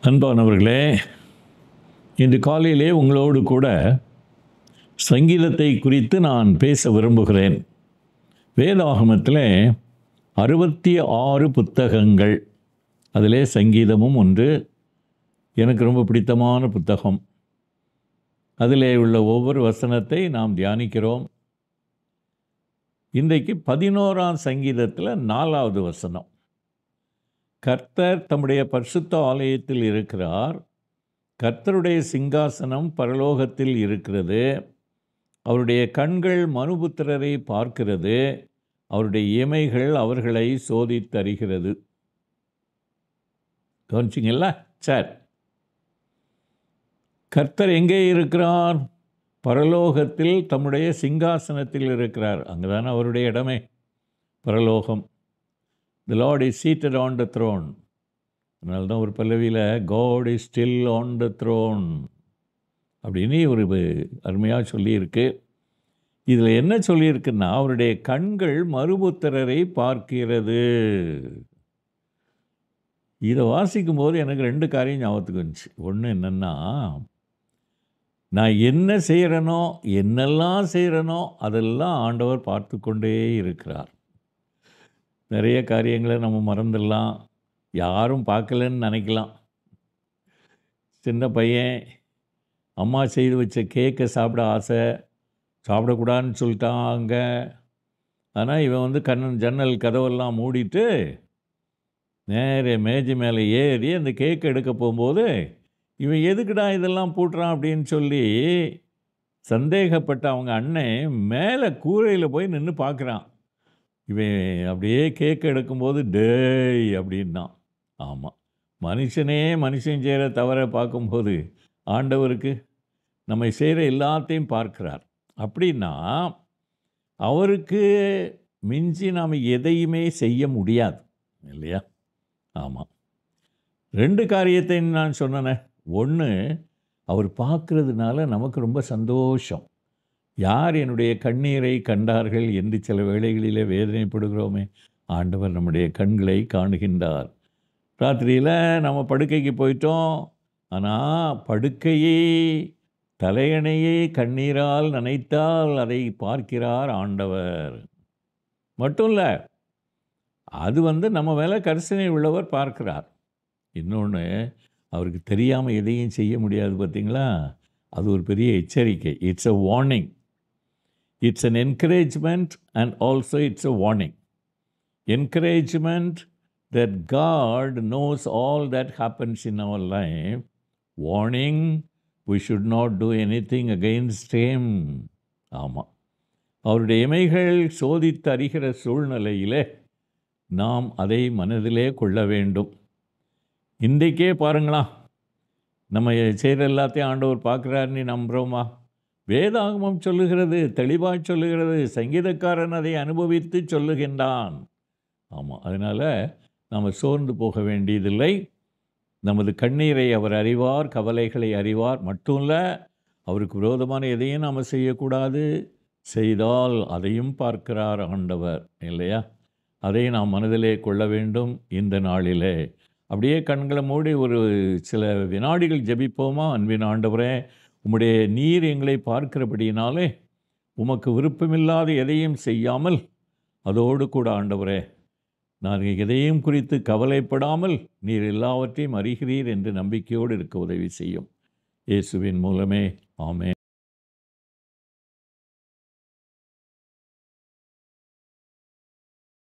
அன்பானவர்களே, இன்று காலையிலே உங்களோடு கூட சங்கீதத்தை குறித்து நான் பேச விரும்புகிறேன். வேதாகமத்தில் 66 புத்தகங்கள், அதிலே சங்கீதமும் ஒன்று. எனக்கு ரொம்ப பிடித்தமான புத்தகம். அதிலே உள்ள ஒவ்வொரு வசனத்தை நாம் தியானிக்கிறோம். இன்றைக்கு 11ஆம் சங்கீதத்தில் 4வது வசனம். கர்த்தர் தம்முடைய பரிசுத்த ஆலயத்தில் இருக்கிறார். கர்த்தருடைய சிங்காசனம் பரலோகத்தில் இருக்கிறது. அவருடைய கண்கள் மனுபுத்திரரை பார்க்கிறது. அவருடைய இமைகள் அவர்களை சோதித்தறிகிறது. கவனிச்சிங்களா? சரி, கர்த்தர் எங்கே இருக்கிறார்? பரலோகத்தில் தம்முடைய சிங்காசனத்தில் இருக்கிறார். அங்கே தானே அவருடைய இடமே, பரலோகம். The Lord is seated on the throne. அதனால தான் ஒரு பல்லவியில் God is still on the throne அப்படின்னு ஒரு அருமையாக சொல்லியிருக்கு. இதில் என்ன சொல்லியிருக்குன்னா, அவருடைய கண்கள் மறுபுத்திரரை பார்க்கிறது. இதை வாசிக்கும் போது எனக்கு 2 காரியம் ஞாபகத்துக்கு வந்துச்சு. ஒன்று என்னென்னா, நான் என்ன செய்கிறேனோ, என்னெல்லாம் செய்கிறேனோ அதெல்லாம் ஆண்டவர் பார்த்து கொண்டே இருக்கிறார். நிறைய காரியங்களை நம்ம மறந்துடலாம், யாரும் பார்க்கலன்னு நினைக்கலாம். சின்ன பையன் அம்மா செய்து வச்ச கேக்கை சாப்பிட ஆசை, சாப்பிடக்கூடாதுன்னு சொல்லிட்டாங்க. ஆனால் இவன் ஜன்னல் கதவெல்லாம் மூடிட்டு நேரே மேஜை மேலே ஏறி அந்த கேக்கை எடுக்க போகும்போது, இவன் எதுக்குடா இதெல்லாம் பூட்டுறான் அப்படின்னு சொல்லி சந்தேகப்பட்ட அவங்க அண்ணன் மேலே கூரையில் போய் நின்று பார்க்குறான். இவன் அப்படியே கேக் எடுக்கும்போது டேய் அப்படின்னா. ஆமாம், மனுஷன் செய்கிற தவறை பார்க்கும்போது ஆண்டவருக்கு நம்ம செய்கிற எல்லாத்தையும் பார்க்குறார். அப்படின்னா அவருக்கு மிஞ்சி நாம் எதையுமே செய்ய முடியாது இல்லையா? ஆமாம். 2 காரியத்தை நான் சொன்னேன். ஒன்று, அவர் பார்க்குறதுனால நமக்கு ரொம்ப சந்தோஷம். யார் என்னுடைய கண்ணீரை கண்டார்கள் என்று சில வேளைகளிலே வேதனைப்படுகிறோமே, ஆண்டவர் நம்முடைய கண்களை காணுகின்றார். ராத்திரியில் நம்ம படுக்கைக்கு போயிட்டோம், ஆனால் படுக்கையை தலையணையை கண்ணீரால் நனைத்தால் அதை பார்க்கிறார் ஆண்டவர். மட்டும் இல்லை, அது நம்ம மேலே கரிசனை உள்ளவர் பார்க்கிறார். இன்னொன்று, அவருக்கு தெரியாமல் எதையும் செய்ய முடியாது. பார்த்தீங்களா? அது ஒரு பெரிய எச்சரிக்கை. It's a warning. It's an encouragement and also it's a warning. Encouragement that God knows all that happens in our life. Warning, we should not do anything against Him. ஆமாம், அவருடைய இமைகள் சோதித்து அறிகிற சூழ்நிலையிலே நாம் அதை மனதிலே கொள்ள வேண்டும். இன்றைக்கே பாருங்களா, நம்ம செய்கிற எல்லாத்தையும் ஆண்டவர் பார்க்குறாருன்னு நம்புகிறோமா? வேதாகமம் சொல்லுகிறது, தெளிவாக சொல்லுகிறது. சங்கீதக்காரன் அதை அனுபவித்து சொல்லுகின்றான். ஆமாம், அதனால் நாம் சோர்ந்து போக வேண்டியதில்லை. நமது கண்ணீரை அவர் அறிவார், கவலைகளை அறிவார். மட்டும் இல்லை, அவருக்கு விரோதமான எதையும் நாம் செய்யக்கூடாது. செய்தால் அதையும் பார்க்கிறார் ஆண்டவர் இல்லையா? அதை நாம் மனதிலே கொள்ள வேண்டும். இந்த நாளிலே அப்படியே கண்களை மூடி ஒரு சில வினாடிகள் ஜெபிப்போமா? அன்பின் ஆண்டவரே, உம்முடைய நீர் எங்களை பார்க்கிறபடியினாலே உமக்கு விருப்பமில்லாத எதையும் செய்யாமல், அதோடு கூட ஆண்டவரே, நான் எதையும் குறித்து கவலைப்படாமல் நீர் எல்லாவற்றையும் அறிகிறீர் என்று நம்பிக்கையோடு இருக்க உதவி செய்யும். இயேசுவின் மூலமே, ஆமென்.